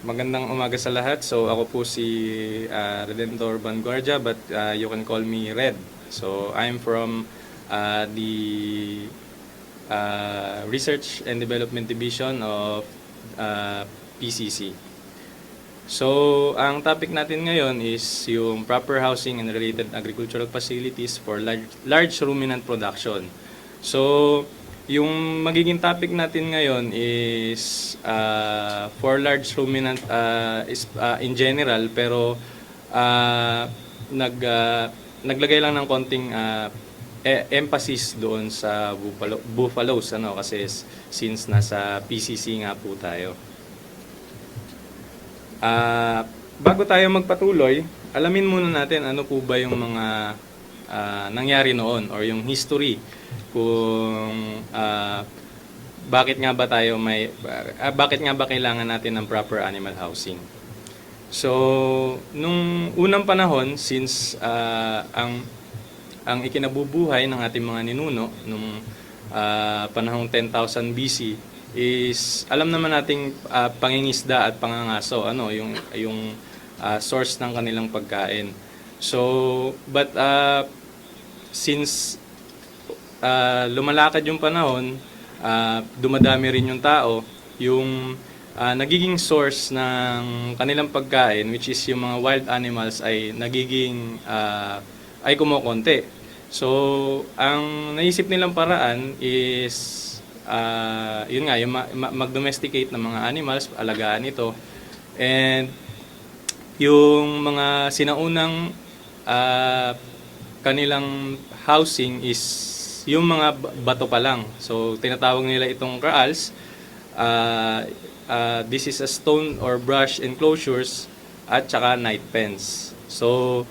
Magandang umaga sa lahat. So ako po si Redentor Vanguardia, but you can call me Red. So I'm from the Research and Development Division of PCC. So ang topic natin ngayon is yung proper housing and related agricultural facilities for large ruminant production. So yung magiging topic natin ngayon is for large ruminant in general, pero naglagay lang ng konting emphasis doon sa buffaloes, kasi since nasa PCC nga po tayo. Bago tayo magpatuloy, alamin muna natin ano po ba yung mga nangyari noon or yung history kung bakit nga ba kailangan natin ng proper animal housing. So, nung unang panahon, since ang ikinabubuhay ng ating mga ninuno nung panahong 10,000 BC is alam naman nating pangingisda at pangangaso, yung source ng kanilang pagkain. So, but since lumalakad yung panahon, dumadami rin yung tao, yung nagiging source ng kanilang pagkain, which is yung mga wild animals, ay ay kumokonti. So, ang naisip nilang paraan is yun nga, yung mag-domesticate ng mga animals, alagaan ito. And yung mga sinaunang kanilang housing is yung mga bato pa lang. So, tinatawag nila itong kraals. This is a stone or brush enclosures at saka night pens. So,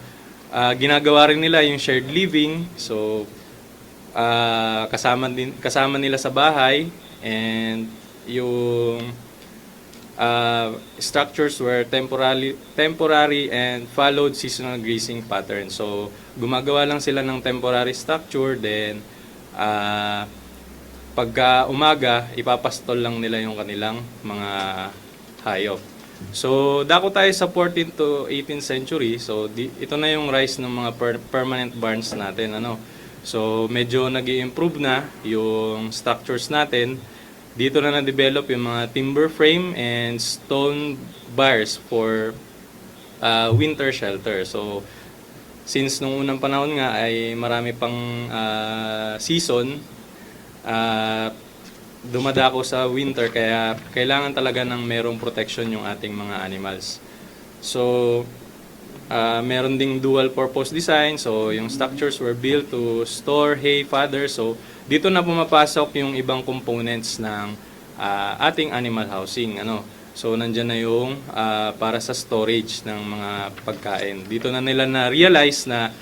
ginagawa rin nila yung shared living. So, kasama nila sa bahay, and yung structures were temporary and followed seasonal grazing pattern. So, gumagawa lang sila ng temporary structure, then pagka umaga, ipapastol lang nila yung kanilang mga hayop. So, dako tayo sa 14th to 18th century. So, ito na yung rise ng mga permanent barns natin. So, medyo nag-i-improve na yung structures natin. Dito na na-develop yung mga timber frame and stone bars for winter shelter. So, since nung unang panahon nga ay marami pang season, dumadako sa winter, kaya kailangan talaga ng merong protection yung ating mga animals. So, meron ding dual purpose design. So, yung structures were built to store hay, fodder. So, dito na pumapasok yung ibang components ng ating animal housing. So, nandyan na yung para sa storage ng mga pagkain. Dito na nila na-realize na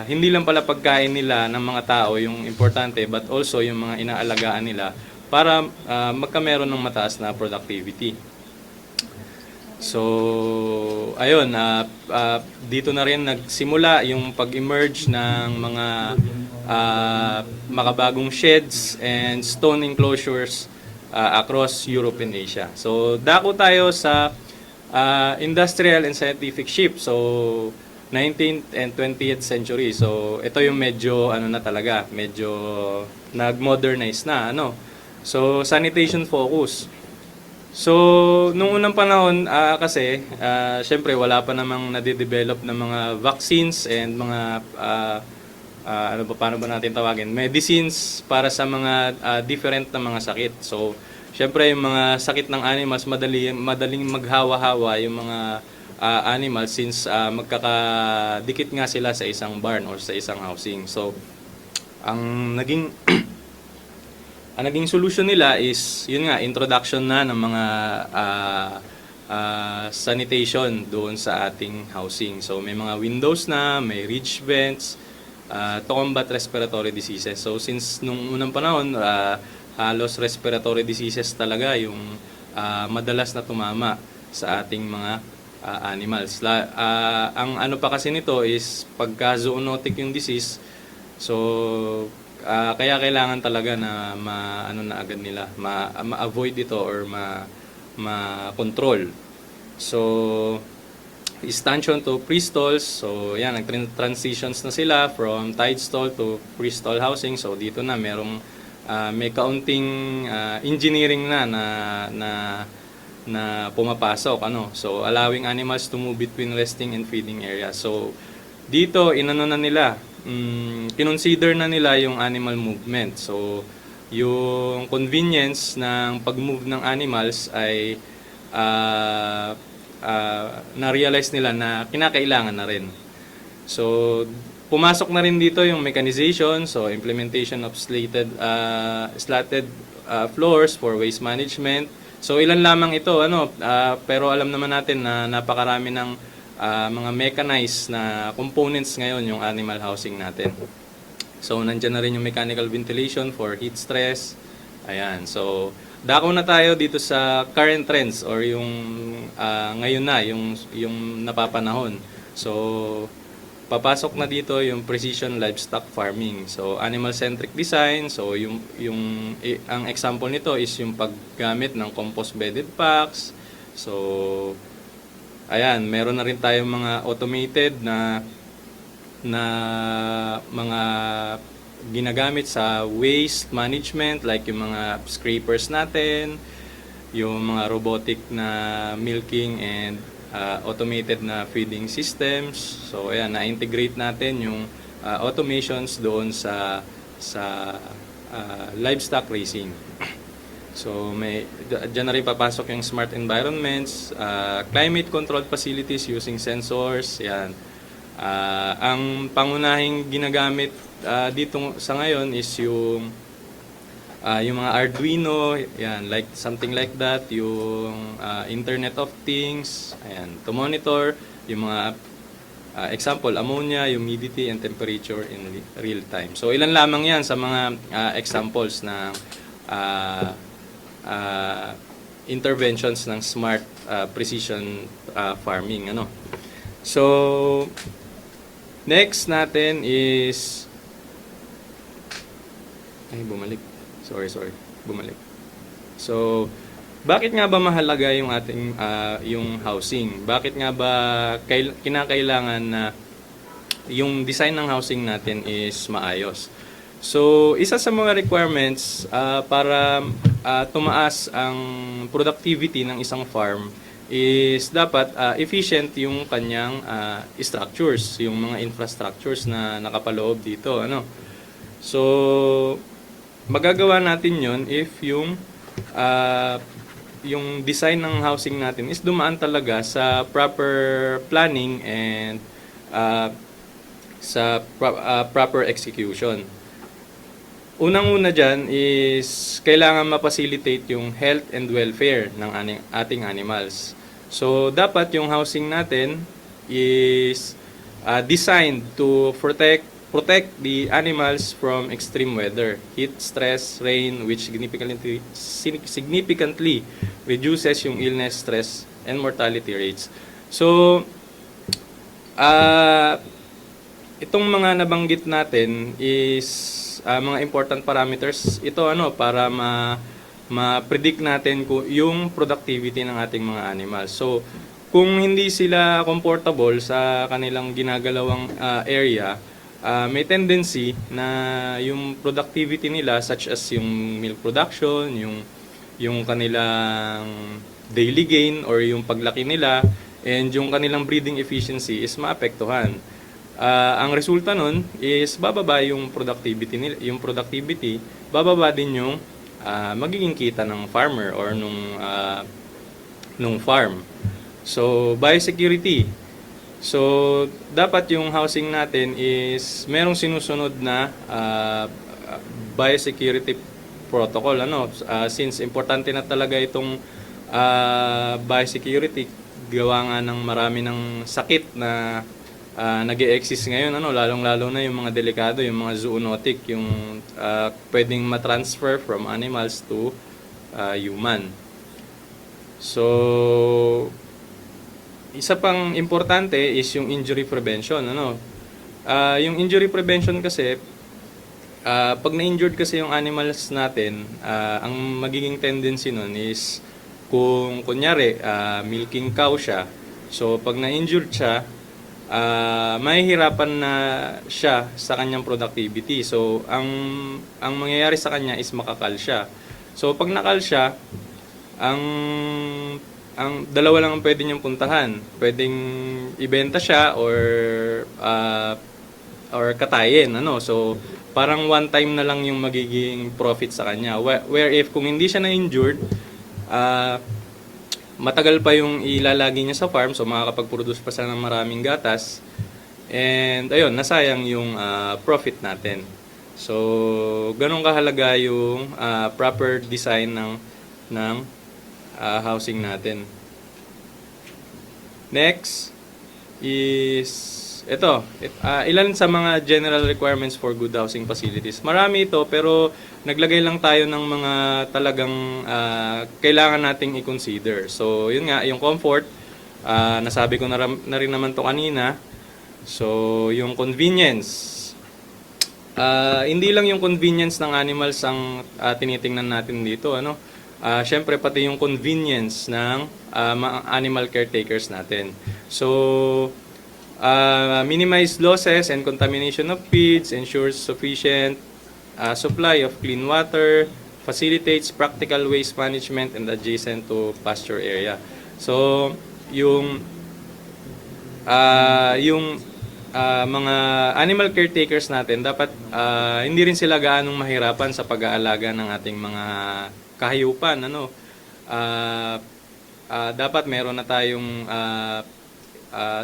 hindi lang pala pagkain nila ng mga tao yung importante, but also yung mga inaalagaan nila para magkameron ng mataas na productivity. So, ayun, dito na rin nagsimula yung pag-emerge ng mga makabagong sheds and stone enclosures across Europe and Asia. So, dako tayo sa industrial and scientific shift. So, 19th and 20th century. So, ito yung medyo medyo nag-modernize na, So, sanitation focus. So, nung unang panahon kasi, syempre wala pa namang nade-develop na mga vaccines and mga paano ba natin tawagin? Medicines para sa mga different na mga sakit. So, syempre yung mga sakit ng animals, madaling maghawa-hawa yung mga animals, since magkakadikit nga sila sa isang barn or sa isang housing. So, ang naging ang naging solution nila is yun nga, introduction na ng mga sanitation doon sa ating housing. So, may mga windows na, may ridge vents to combat respiratory diseases. So, since nung unang panahon, halos respiratory diseases talaga yung madalas na tumama sa ating mga animals. Ang ano pa kasi nito is pagka zoonotic yung disease, so kaya kailangan talaga na ma-avoid ito or ma-control. So, stanchion to pre-stalls. So, yan, nag-transitions na sila from tied stall to pre-stall housing. So, dito na may kaunting engineering na pumapasok, ano. So, allowing animals to move between resting and feeding areas. So, dito, inano na nila, kinonsider na nila yung animal movement. So, yung convenience ng pag-move ng animals ay na-realize nila na kinakailangan na rin. So, pumasok na rin dito yung mechanization, so implementation of slatted floors for waste management. So, ilan lamang ito, pero alam naman natin na napakarami ng mga mechanized na components ngayon yung animal housing natin. So, nandyan na rin yung mechanical ventilation for heat stress. Ayan, so dako na tayo dito sa current trends or yung ngayon na, yung napapanahon. So, papasok na dito yung precision livestock farming. So, animal-centric design. So, ang example nito is yung paggamit ng compost-bedded packs. So, ayan, meron na rin tayong mga automated na mga ginagamit sa waste management, like yung mga scrapers natin, yung mga robotic na milking and automated na feeding systems. So ayan, na-integrate natin yung automations doon sa livestock raising. So dyan na rin papasok yung smart environments, climate controlled facilities using sensors. Yan. Ang pangunahing ginagamit dito sa ngayon is yung mga Arduino, yan, like something like that, yung Internet of Things, ayan, to monitor yung mga example, ammonia, humidity, and temperature in real time. So ilan lamang yan sa mga examples ng interventions ng smart precision farming, ano. So next natin is bumalik. Sorry. Bumalik. So, bakit nga ba mahalaga yung ating yung housing? Bakit nga ba kinakailangan na yung design ng housing natin is maayos? So, isa sa mga requirements para tumaas ang productivity ng isang farm is dapat efficient yung kanyang structures, yung mga infrastructures na nakapaloob dito, ano. So, magagawa natin yon if yung design ng housing natin is dumaan talaga sa proper planning and proper execution. Unang-una dyan is kailangan ma-facilitate yung health and welfare ng ating animals. So, dapat yung housing natin is designed to protect the animals from extreme weather, heat, stress, rain, which significantly reduces yung illness, stress, and mortality rates. So, itong mga nabanggit natin is mga important parameters. Ito para ma-predict natin yung productivity ng ating mga animals. So, kung hindi sila comfortable sa kanilang ginagalawang area, may tendency na yung productivity nila, such as yung milk production, yung kanilang daily gain or yung paglaki nila, and yung kanilang breeding efficiency is maapektuhan. Ang resulta nun is bababa yung productivity, bababa din yung magiging kita ng farmer or nung farm. So, biosecurity. So, dapat yung housing natin is merong sinusunod na biosecurity protocol, since importante na talaga itong biosecurity, gawa nga ng marami ng sakit na nag-e-exist ngayon, lalong-lalo na yung mga delikado, yung mga zoonotic, yung pwedeng matransfer from animals to human. So, isa pang importante is yung injury prevention, yung injury prevention kasi, pag na-injured kasi yung animals natin, ang magiging tendency nun is kung kunyari milking cow siya, so pag na-injured siya, mahihirapan na siya sa kanyang productivity. So ang mangyayari sa kanya is makakal siya. So pag nakal siya, ang dalawa lang ang pwede niyang puntahan. Pwedeng ibenta siya or katayin, ano. So parang one time na lang yung magiging profit sa kanya. Where if kung hindi siya na-injured, matagal pa yung ilalagi niya sa farm, so makakapag-produce pa siya ng maraming gatas. And ayun, nasayang yung profit natin. So ganun kahalaga yung proper design ng housing natin. Next is ito, ilan sa mga general requirements for good housing facilities. Marami ito, pero naglagay lang tayo ng mga talagang kailangan nating i-consider. So yun nga, yung comfort, nasabi ko na rin naman to kanina. So yung convenience, hindi lang yung convenience ng animals ang tinitingnan natin dito, ano. Syempre pati yung convenience ng mga animal caretakers natin. So minimize losses and contamination of feeds, ensures sufficient supply of clean water, facilitates practical waste management and adjacent to pasture area. So yung mga animal caretakers natin, dapat hindi rin sila gaanong mahirapan sa pag-aalaga ng ating mga kahayupan, ano. Dapat meron na tayong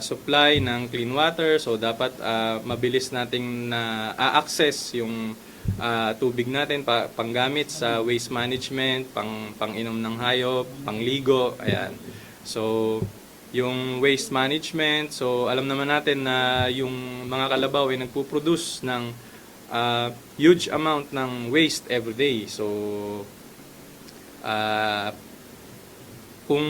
supply ng clean water, so dapat mabilis nating na access yung tubig natin panggamit sa waste management, pang-inom ng hayop, pangligo, ayan. So yung waste management, so alam naman natin na yung mga kalabaw ay nagpo-produce ng huge amount ng waste every day. So kung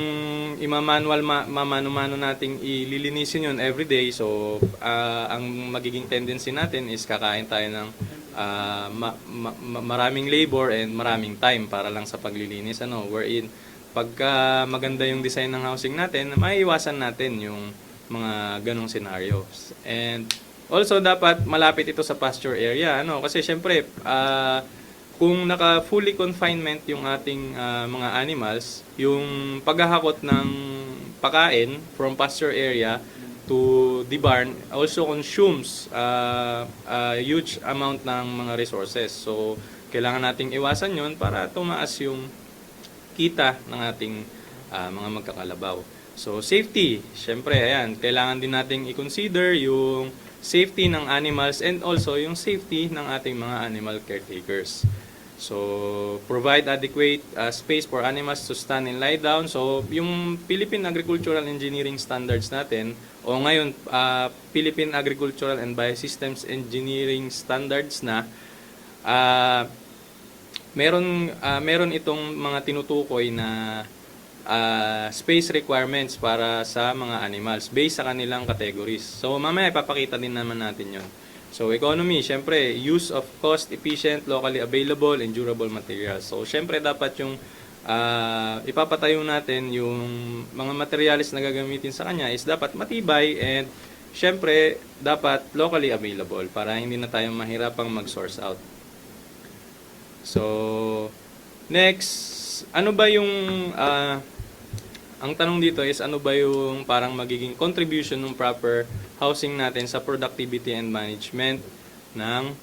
mamano-mano nating ililinisin yun every day, so ang magiging tendency natin is kakain tayo ng maraming labor and maraming time para lang sa paglilinis, ano. Wherein pagka maganda yung design ng housing natin, maiiwasan natin yung mga ganong scenarios. And also dapat malapit ito sa pasture area, ano, kasi syempre kung naka fully confinement yung ating mga animals, yung paghahakot ng pakain from pasture area to the barn also consumes a huge amount ng mga resources. So kailangan nating iwasan yun para tumaas yung kita ng ating mga magkakalabaw. So safety, syempre ayan, kailangan din nating i-consider yung safety ng animals and also yung safety ng ating mga animal caretakers. So, provide adequate space for animals to stand and lie down. So, yung Philippine Agricultural Engineering Standards natin, o ngayon, Philippine Agricultural and Biosystems Engineering Standards na, meron itong mga tinutukoy na space requirements para sa mga animals based sa kanilang categories. So, mamaya ipapakita din naman natin yon. So, economy, syempre, use of cost-efficient, locally available, and durable materials. So, syempre, dapat yung ipapatayo natin yung mga materials na gagamitin sa kanya is dapat matibay and syempre, dapat locally available para hindi na tayo mahirapang mag-source out. So, next, ano ba yung ang tanong dito is ano ba yung parang magiging contribution ng proper housing natin sa productivity and management ng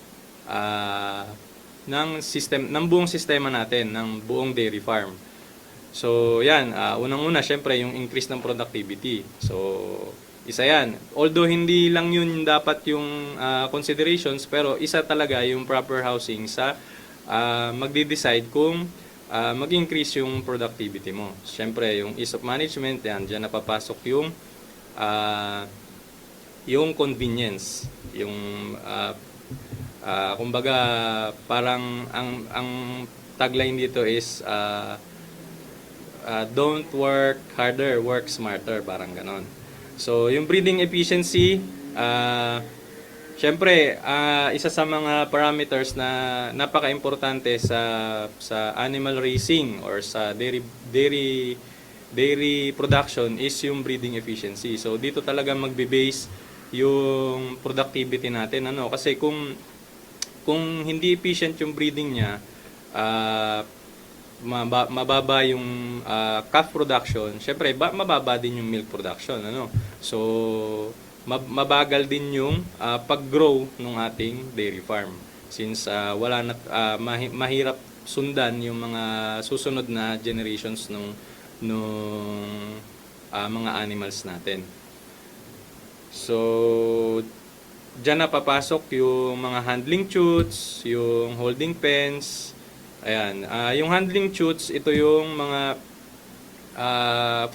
buong sistema natin, ng buong dairy farm. So, yan, unang-una syempre yung increase ng productivity. So, isa yan. Although hindi lang yun dapat yung considerations, pero isa talaga yung proper housing sa magde-decide kung mag-increase yung productivity mo. Siyempre, yung ease of management, yan, dyan napapasok yung convenience. Yung, kumbaga, parang ang tagline dito is, don't work harder, work smarter, parang ganon. So, yung breeding efficiency, Siyempre, isa sa mga parameters na napaka-importante sa animal raising or sa dairy production is yung breeding efficiency. So dito talaga magbe-base yung productivity natin, ano, kasi kung hindi efficient yung breeding niya, mababa yung calf production, syempre mababa din yung milk production, ano. So mabagal din yung pag-grow ng ating dairy farm since wala na mahirap sundan yung mga susunod na generations nung mga animals natin. So diyan na papasok yung mga handling chutes, yung holding pens. Ayan, yung handling chutes, ito yung mga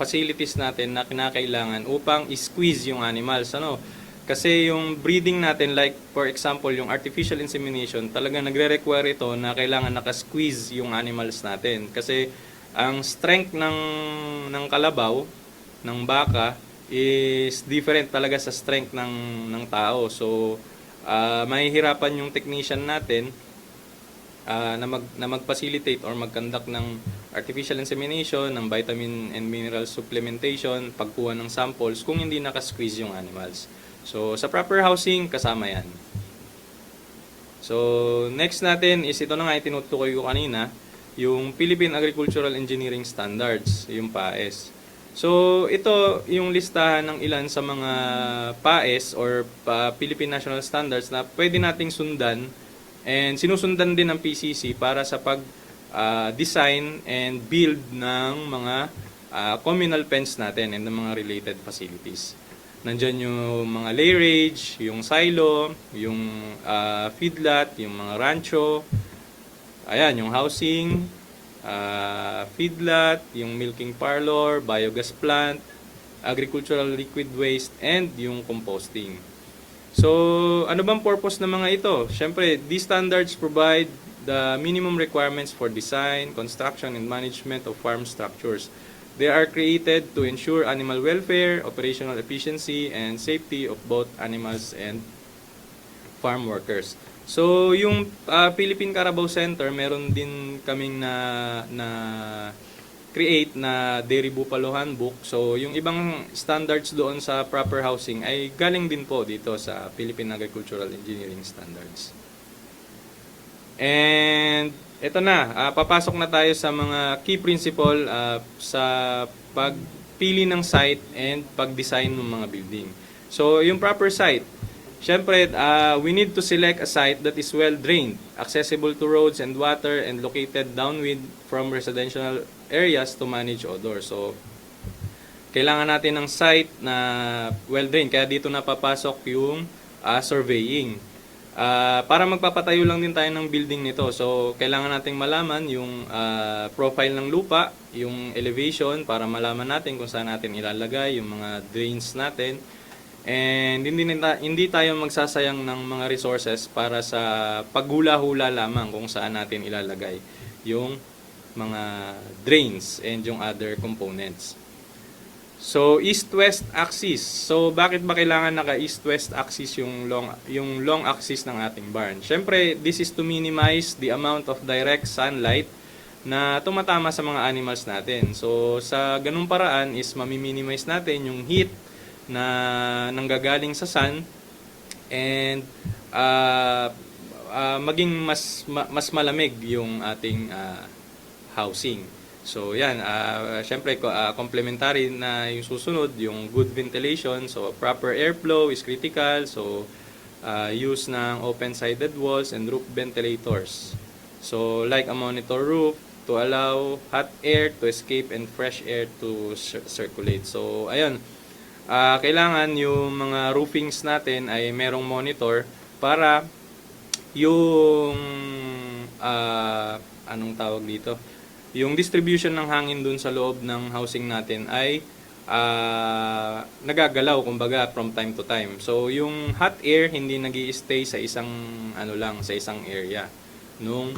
facilities natin na kinakailangan upang i-squeeze yung animals, ano. Kasi yung breeding natin, like for example yung artificial insemination, talagang nagre-require ito na kailangan naka-squeeze yung animals natin kasi ang strength ng kalabaw ng baka is different talaga sa strength ng tao. So mahihirapan yung technician natin na mag-facilitate or mag-conduct ng artificial insemination, ng vitamin and mineral supplementation, pagkuha ng samples kung hindi naka-squeeze yung animals. So sa proper housing, kasama yan. So next natin is ito na nga tinutukoy ko kanina, yung Philippine Agricultural Engineering Standards, yung PAES. So ito yung listahan ng ilan sa mga PAES or Philippine National Standards na pwede nating sundan and sinusundan din ng PCC para sa design and build ng mga communal pens natin and ng mga related facilities. Nandyan yung mga layrage, yung silo, yung feedlot, yung mga rancho, ayan, yung housing, feedlot, yung milking parlor, biogas plant, agricultural liquid waste, and yung composting. So, ano bang purpose ng mga ito? Siyempre, these standards provide the minimum requirements for design, construction, and management of farm structures. They are created to ensure animal welfare, operational efficiency, and safety of both animals and farm workers. So, yung Philippine Carabao Center, meron din kaming na create na Dairy Buffalo Handbook. So, yung ibang standards doon sa proper housing ay galing din po dito sa Philippine Agricultural Engineering Standards. And ito na, papasok na tayo sa mga key principle sa pagpili ng site and pag-design ng mga building. So, yung proper site, syempre, we need to select a site that is well drained, accessible to roads and water, and located downwind from residential areas to manage odor. So, kailangan natin ng site na well drained. Kaya dito na papasok yung surveying. Para magpapatayo lang din tayo ng building nito. So, kailangan nating malaman yung profile ng lupa, yung elevation, para malaman natin kung saan natin ilalagay yung mga drains natin. And hindi tayo magsasayang ng mga resources para sa paghula-hula lamang kung saan natin ilalagay yung mga drains and yung other components. So east-west axis. So bakit ba kailangan naka east-west axis yung long axis ng ating barn? Syempre, this is to minimize the amount of direct sunlight na tumatama sa mga animals natin. So sa ganung paraan is mami-minimize natin yung heat na nanggagaling sa sun and maging mas malamig yung ating housing. So yan, syempre complementary na yung susunod, yung good ventilation. So proper airflow is critical. So use ng open-sided walls and roof ventilators. So like a monitor roof to allow hot air to escape and fresh air to circulate. So ayun, kailangan yung mga roofings natin ay merong monitor para yung anong tawag dito, yung distribution ng hangin dun sa loob ng housing natin ay nagagalaw kumbaga from time to time. So yung hot air hindi nag-i-stay sa isang sa isang area nung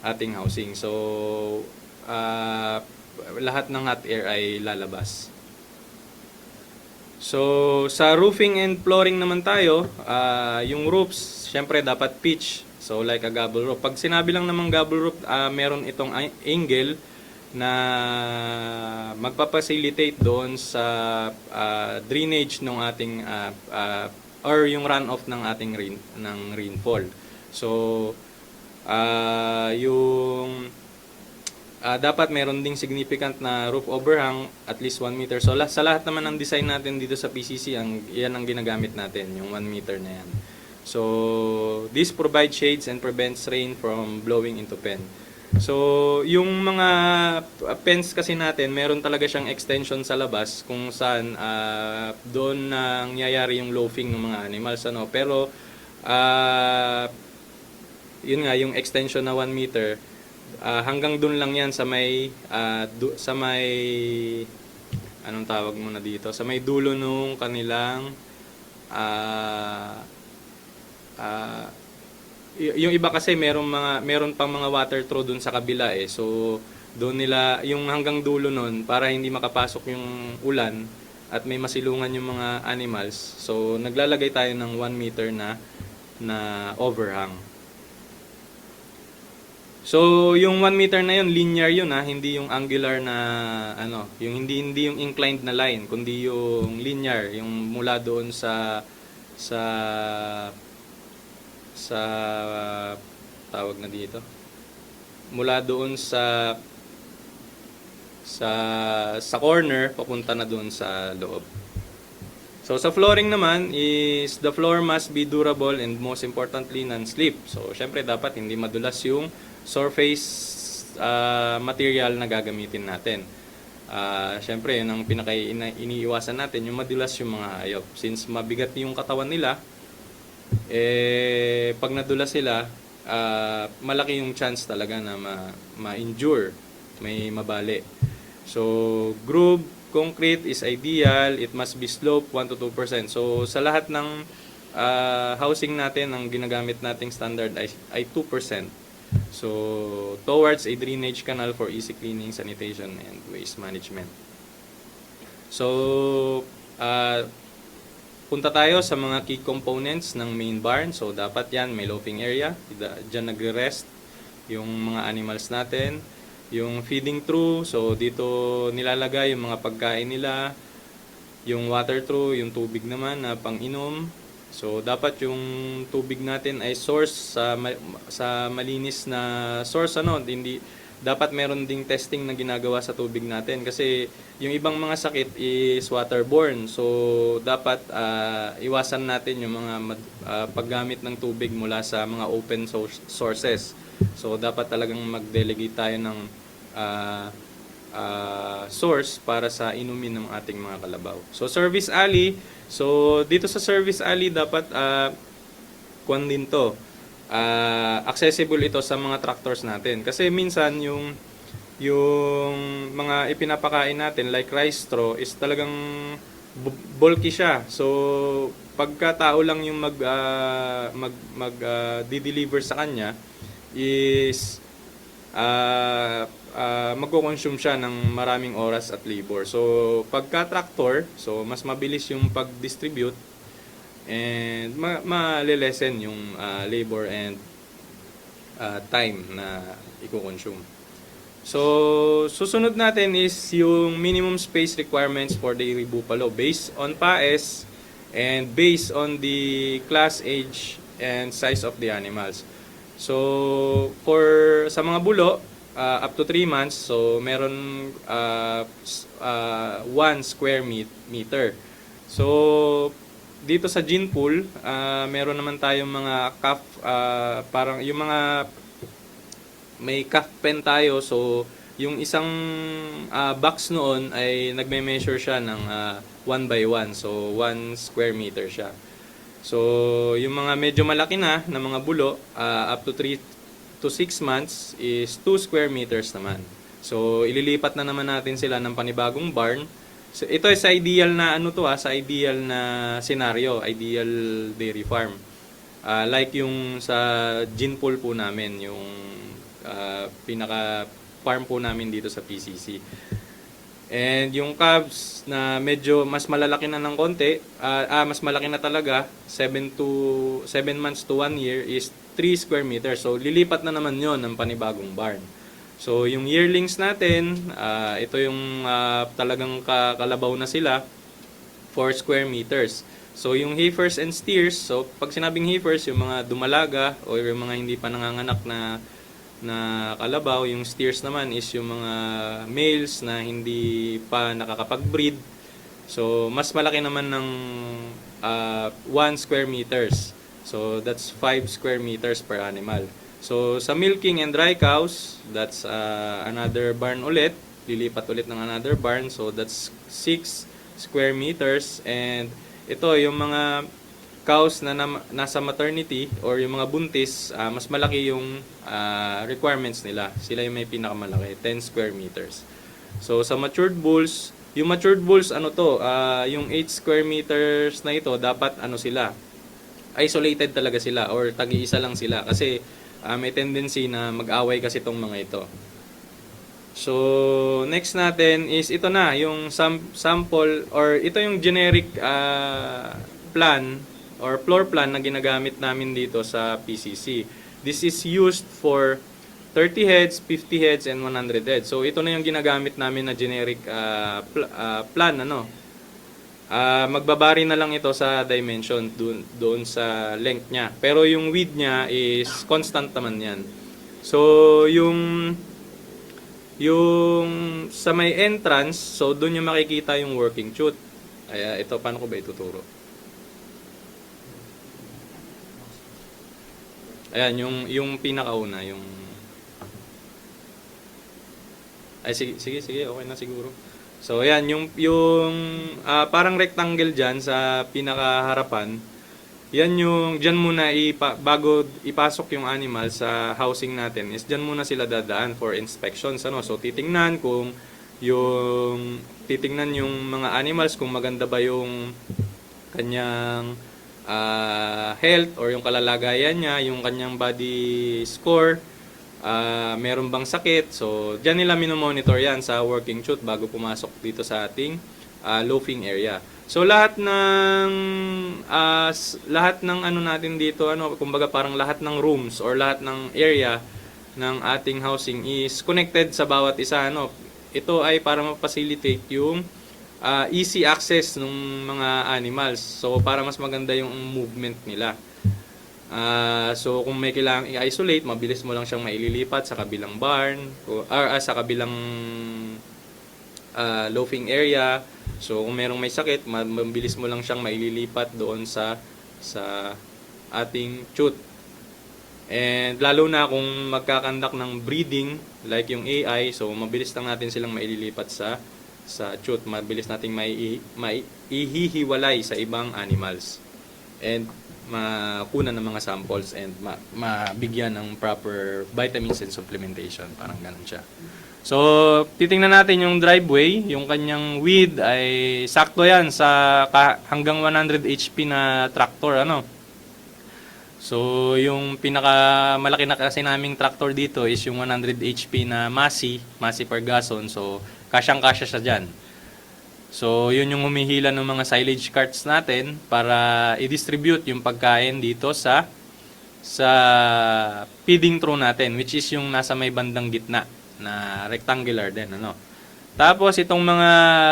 ating housing. So lahat ng hot air ay lalabas. So, sa roofing and flooring naman tayo, yung roofs, syempre dapat pitch. So, like a gable roof. Pag sinabi lang namang gable roof, meron itong angle na magpapacilitate doon sa drainage ng ating or yung runoff ng ating rainfall. So, yung dapat meron ding significant na roof overhang at least 1 meter. So sa lahat naman ng design natin dito sa PCC, yan ang ginagamit natin, yung 1 meter na yan. So this provides shades and prevents rain from blowing into pen. So yung mga pens kasi natin, meron talaga siyang extension sa labas kung saan doon nangyayari yung loafing ng mga animals, ano. Pero yun nga, yung extension na 1 meter, hanggang dun lang yan sa may anong tawag mo na dito, sa may dulo nung kanilang yung iba kasi meron pang mga water throw dun sa kabila eh. So doon nila yung hanggang dulo nun para hindi makapasok yung ulan at may masilungan yung mga animals. So naglalagay tayo ng 1 meter na overhang. So, yung 1 meter na yun, linear yun, hindi yung angular na, yung hindi yung inclined na line, kundi yung linear, yung mula doon sa tawag na dito, mula doon sa corner, papunta na doon sa loob. So, sa flooring naman is the floor must be durable and most importantly, non-slip. So, syempre dapat hindi madulas yung surface material na gagamitin natin. Syempre, yun ang iniiwasan natin, yung madulas yung mga hayop. Since mabigat yung katawan nila, pag nadulas sila, malaki yung chance talaga na ma-injure, may mabali. So, groove concrete is ideal. It must be sloped 1 to 2%. So, sa lahat ng housing natin, ang ginagamit nating standard ay 2%. So, towards a drainage canal for easy cleaning, sanitation, and waste management. So, punta tayo sa mga key components ng main barn. So, dapat yan, may loafing area. Diyan nagre-rest yung mga animals natin. Yung feeding trough, so dito nilalagay yung mga pagkain nila. Yung water trough, yung tubig naman na pang-inom. So, dapat yung tubig natin ay source sa malinis na source, hindi dapat meron ding testing na ginagawa sa tubig natin kasi yung ibang mga sakit is waterborne. So, dapat iwasan natin yung mga paggamit ng tubig mula sa mga open sources. So, dapat talagang mag-delegate tayo ng source para sa inumin ng ating mga kalabaw. So, service alley. So, dito sa service alley, dapat kuwan din to. Accessible ito sa mga tractors natin. Kasi minsan, yung mga ipinapakain natin, like rice straw, is talagang bulky siya. So, pagka tao lang yung di-deliver sa kanya, is magko-consume siya ng maraming oras at labor. So, pagka tractor, so mas mabilis yung pag-distribute and ma-lesen yung labor and time na i-consume. So, susunod natin is yung minimum space requirements for dairy buffalo based on PAES and based on the class, age, and size of the animals. So, sa mga bulo, up to 3 months, so meron 1 square meter. So, dito sa gene pool, meron naman tayong mga calf, parang yung mga may calf pen tayo. So, yung isang box noon ay nagme-measure siya ng 1 by 1. So, 1 square meter siya. So, yung mga medyo malaki na mga bulo, up to 3 to 6 months is 2 square meters naman. So, ililipat na naman natin sila ng panibagong barn. So, ito ay sa ideal na sa ideal na scenario, ideal dairy farm. Like yung sa gene pool po namin, yung pinaka farm po namin dito sa PCC. And yung calves na medyo mas malalaki na ng konti, mas malaki na talaga, 7 months to 1 year is 3 square meters. So lilipat na naman yon ng panibagong barn. So yung yearlings natin, ito yung talagang kalabaw na sila, 4 square meters. So yung heifers and steers, so pag sinabing heifers, yung mga dumalaga o yung mga hindi pa nanganganak na kalabaw, yung steers naman is yung mga males na hindi pa nakakapag-breed. So mas malaki naman ng 1 square meters. So that's 5 square meters per animal. So sa milking and dry cows, that's another barn ulit. Lilipat ulit ng another barn. So that's 6 square meters. And ito yung mga cows na nasa maternity or yung mga buntis, mas malaki yung requirements nila. Sila yung may pinakamalaki, 10 square meters. So sa matured bulls, yung matured bulls yung 8 square meters na ito, dapat sila, isolated talaga sila or tag-iisa lang sila kasi may tendency na mag-away kasi itong mga ito. So next natin is ito na, yung sample or ito yung generic plan or floor plan na ginagamit namin dito sa PCC. This is used for 30 heads, 50 heads, and 100 heads. So ito na yung ginagamit namin na generic plan. Magbabari na lang ito sa dimension doon sa length niya. Pero yung width niya is constant naman yan. So yung sa may entrance, so doon yung makikita yung working chute. Ito, paano ko ba ituturo? Ayan, yung pinakauna, yung... sige, okay na siguro. So, ayan, yung parang rectangle dyan sa pinakaharapan, yan yung, dyan muna, bago ipasok yung animal sa housing natin, is dyan muna sila dadaan for inspections. So, titingnan yung mga animals, kung maganda ba yung kanyang health or yung kalalagayan niya, yung kanyang body score, meron bang sakit. So diyan nila minomonitor yan sa working chute bago pumasok dito sa ating loafing area. So lahat ng natin dito, kumbaga parang lahat ng rooms or lahat ng area ng ating housing is connected sa bawat isa. Ito ay para ma-facilitate yung easy access ng mga animals. So, para mas maganda yung movement nila. So, kung may kailangang i-isolate, mabilis mo lang siyang maililipat sa kabilang barn or sa kabilang loafing area. So, kung merong may sakit, mabilis mo lang siyang maililipat doon sa ating chute. And lalo na kung magkakandak ng breeding, like yung AI, so mabilis lang natin silang maililipat sa chute, mabilis nating maihihiwalay sa ibang animals and makunan ng mga samples and mabigyan ng proper vitamins and supplementation, parang ganun siya. So titingnan natin yung driveway, yung kanyang width ay sakto yan sa hanggang 100 HP na tractor. So yung pinakamalaki na kasi naming tractor dito is yung 100 HP na Massey Ferguson. So kasyang-kasya siya dyan. So, yun yung humihila ng mga silage carts natin para i-distribute yung pagkain dito sa feeding trough natin, which is yung nasa may bandang gitna na rectangular din. Tapos, itong mga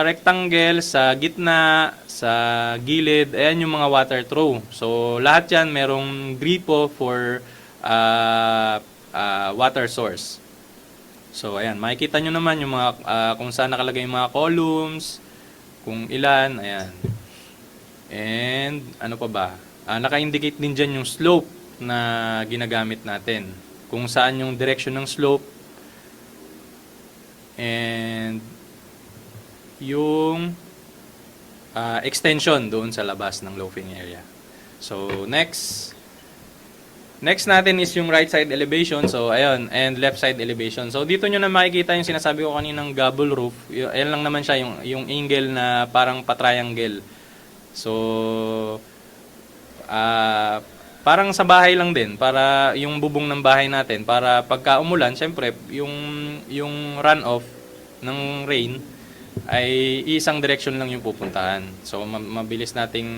rectangle sa gitna, sa gilid, ayan yung mga water trough. So, lahat yan merong gripo for water source. So, ayan, makikita nyo naman yung mga, kung saan nakalagay yung mga columns, kung ilan, ayan. And, ano pa ba? Naka-indicate din dyan yung slope na ginagamit natin. Kung saan yung direction ng slope. And, yung extension doon sa labas ng loafing area. So, next natin is yung right side elevation. So, ayun, and left side elevation. So, dito nyo na makikita yung sinasabi ko kaninang gable roof. Ayan lang naman siya, yung angle na parang pa-triangle. So, parang sa bahay lang din, para yung bubong ng bahay natin, para pagka umulan, syempre, yung runoff ng rain ay isang direction lang yung pupuntahan. So mabilis nating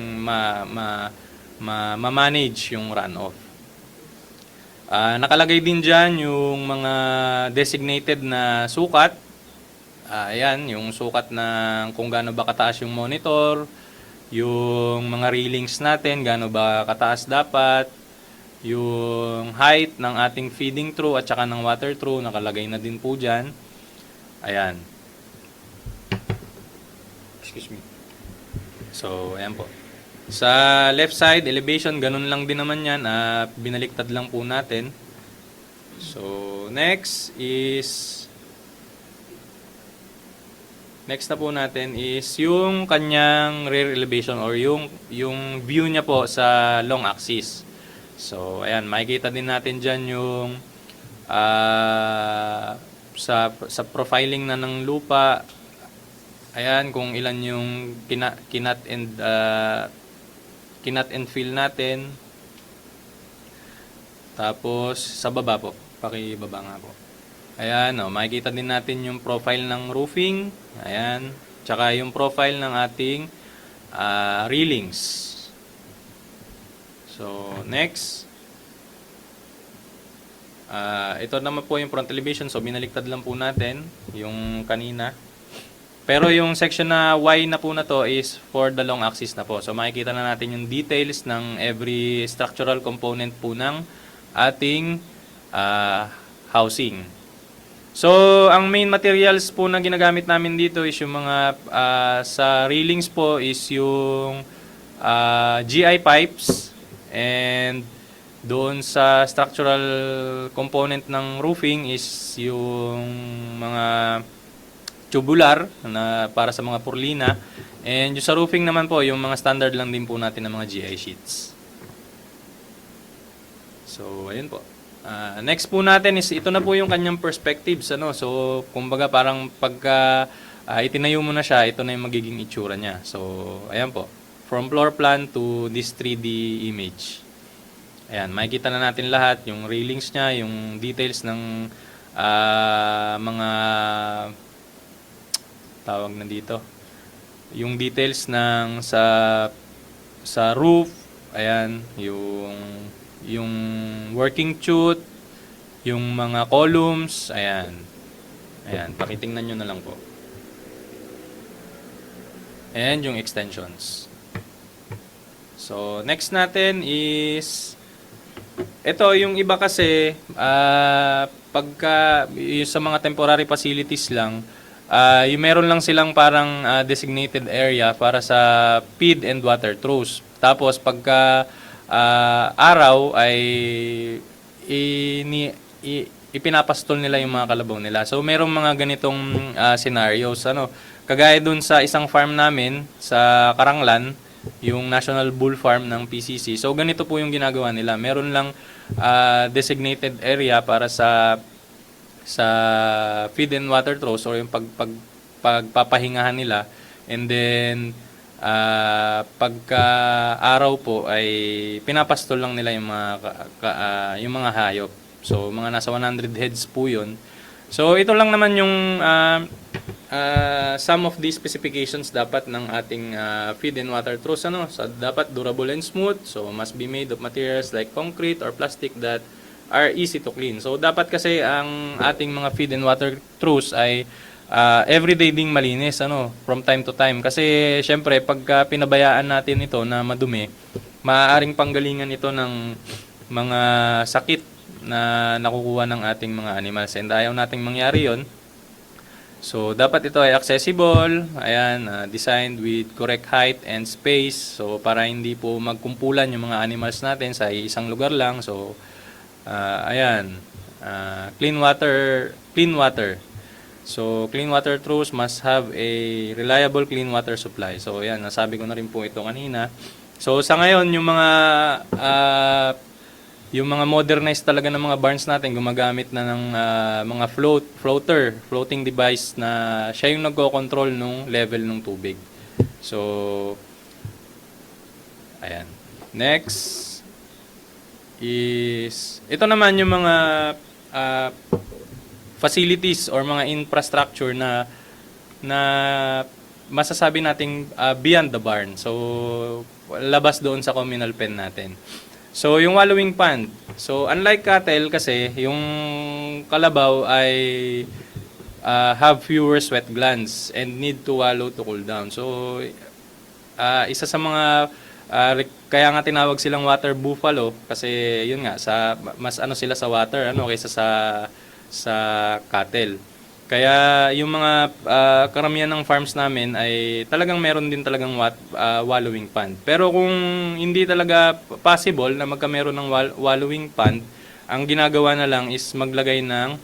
ma-manage yung runoff. Nakalagay din dyan yung mga designated na sukat. Ayan, yung sukat ng kung gaano ba kataas yung monitor, yung mga railings natin, gaano ba kataas dapat, yung height ng ating feeding trough at saka ng water trough, nakalagay na din po dyan. Ayan. Excuse me. So, ayan po. Sa left side, elevation, ganun lang din naman yan. Binaliktad lang po natin. So, next na po natin is yung kanyang rear elevation or yung view niya po sa long axis. So, ayan, makikita din natin dyan yung sa profiling na ng lupa. Ayan, kung ilan yung kinat and fill natin. Tapos, sa baba po. Pakibaba nga po. Ayan, makikita din natin yung profile ng roofing. Ayan. Tsaka yung profile ng ating railings. So, next. Ito naman po yung front elevation. So, binaliktad lang po natin yung kanina. Pero yung section na Y na po na to is for the long axis na po. So makikita na natin yung details ng every structural component po ng ating housing. So ang main materials po na ginagamit namin dito is yung mga sa railings po is yung GI pipes, and doon sa structural component ng roofing is yung mga tubular na para sa mga purlina, and yung sa roofing naman po yung mga standard lang din po natin ng mga GI sheets. So ayun po. Next po natin is ito na po yung kanyang perspectives, ano. So kumbaga parang pagka itinayo mo na siya, ito na yung magiging itsura niya. So ayan po, from floor plan to this 3D image. Ayan, makikita na natin lahat yung railings niya, yung details ng mga tawag na dito, yung details ng sa roof. Ayan, yung working chute, yung mga columns. Ayan, pakitingnan nyo na lang po. And yung extensions. So next natin is ito, yung iba kasi pagka yung sa mga temporary facilities lang, yung meron lang silang parang designated area para sa feed and water troughs. Tapos pagka araw ay ipinapastol nila yung mga kalabaw nila. So merong mga ganitong scenarios, ano. Kagaya dun sa isang farm namin sa Karanglan, yung National Bull Farm ng PCC. So ganito po yung ginagawa nila. Meron lang designated area para sa feed and water troughs or yung pagpapahingahan nila, and then pagka araw po ay pinapastol lang nila yung mga hayop. So mga nasa 100 heads po yun. So ito lang naman yung some of these specifications dapat ng ating feed and water troughs, ano. So dapat durable and smooth, so must be made of materials like concrete or plastic that are easy to clean. So dapat kasi ang ating mga feed and water troughs ay everyday ding malinis, ano, from time to time. Kasi syempre pagka pinabayaan natin ito na madumi, maaaring panggalingan ito ng mga sakit na nakukuha ng ating mga animals, and ayaw nating mangyari yon. So dapat ito ay accessible, ayan, designed with correct height and space, so para hindi po magkumpulan yung mga animals natin sa isang lugar lang. So ayan, clean water. So clean water troughs must have a reliable clean water supply. So ayan, nasabi ko na rin po ito kanina. So sa ngayon yung mga modernized talaga ng mga barns natin gumagamit na ng mga floating device na siya yung nagko-control nung level ng tubig. So ayan. Next is ito naman yung mga facilities or mga infrastructure na na masasabi nating beyond the barn. So, labas doon sa communal pen natin. So, yung wallowing pond. So, unlike cattle kasi, yung kalabaw ay have fewer sweat glands and need to wallow to cool down. So, isa sa mga kaya nga tinawag silang water buffalo kasi yun nga mas ano sila sa water kaysa sa cattle. Kaya yung mga karamihan ng farms namin ay talagang meron din talagang wallowing pond. Pero kung hindi talaga possible na magkameron ng wallowing pond, ang ginagawa na lang is maglagay ng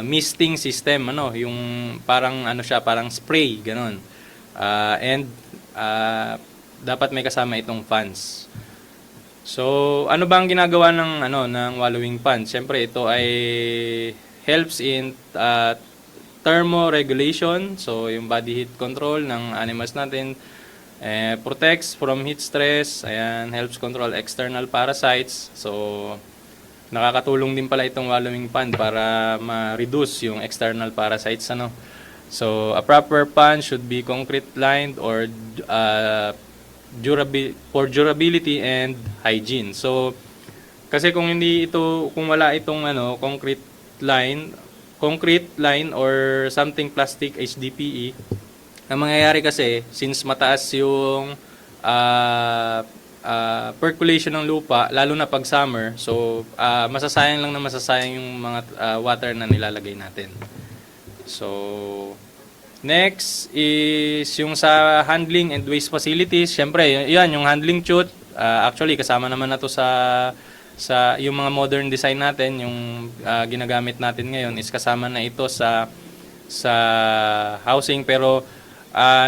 misting system, yung parang parang spray, ganon. And dapat may kasama itong fans. So, ano ba ang ginagawa ng wallowing pond? Siyempre, ito ay helps in thermoregulation, so yung body heat control ng animals natin, protects from heat stress, ayan, helps control external parasites. So, nakakatulong din pala itong wallowing pond para ma-reduce yung external parasites, So, a proper pond should be concrete lined or for durability and hygiene. So, kasi kung wala itong concrete line or something plastic HDPE, ang mangyayari kasi since mataas yung percolation ng lupa lalo na pag summer, so masasayang yung mga water na nilalagay natin. So next is yung sa handling and waste facilities. Syempre yan yung handling chute, actually kasama naman na to sa yung mga modern design natin, yung ginagamit natin ngayon is kasama na ito sa housing, pero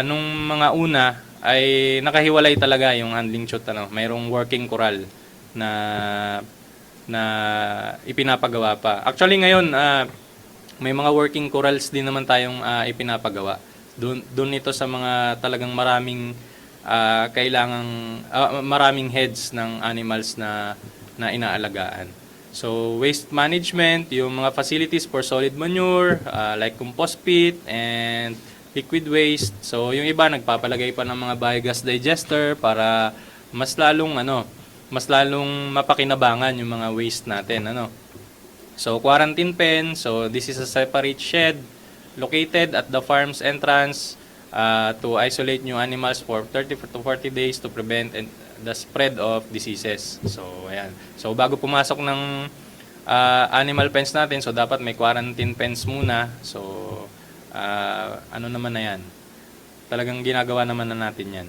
nung mga una ay nakahiwalay talaga yung handling chute, mayroong working corral na ipinapagawa pa. Actually ngayon may mga working corrals din naman tayong ipinapagawa. Doon ito sa mga talagang maraming heads ng animals na inaalagaan. So, waste management, yung mga facilities for solid manure, like compost pit and liquid waste. So, yung iba nagpapalagay pa ng mga biogas digester para mas lalong mapakinabangan yung mga waste natin, So, quarantine pen. So, this is a separate shed located at the farm's entrance to isolate new animals for 30 to 40 days to prevent the spread of diseases. So, ayan. So, bago pumasok ng animal pens natin, so dapat may quarantine pens muna. So, naman na yan. Talagang ginagawa naman na natin yan.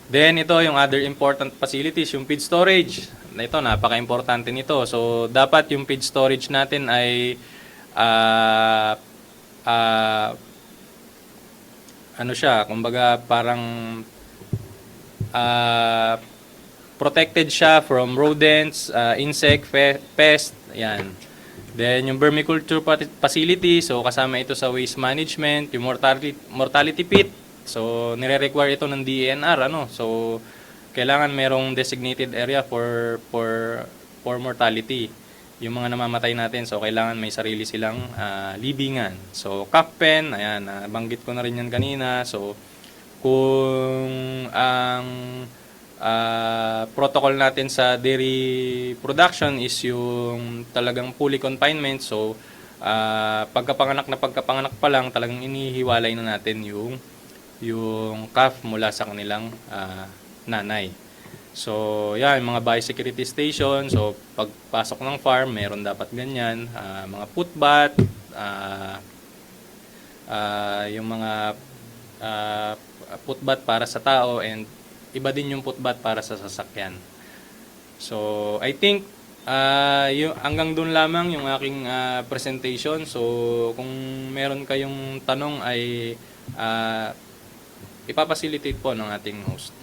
Then, ito yung other important facilities, yung feed storage. Ito, napaka-importante nito. So, dapat yung feed storage natin ay kumbaga parang protected siya from rodents, insect, pest, yan. Then yung vermiculture facility, so kasama ito sa waste management, yung mortality pit. So nire-require ito ng DENR, So kailangan merong designated area for mortality. Yung mga namamatay natin, so kailangan may sarili silang libingan. So calf pen, ayan, banggit ko na rin yan kanina. So kung ang protocol natin sa dairy production is yung talagang fully confinement, so pagkapanganak pa lang talagang inihiwalay na natin yung calf mula sa kanilang nanay. So yan, mga biosecurity station. So pagpasok ng farm, meron dapat ganyan, mga putbat, yung mga putbat para sa tao, and iba din yung putbat para sa sasakyan. So, I think hanggang doon lamang yung aking presentation. So, kung meron kayong tanong ay ipapacilitate po ng ating host.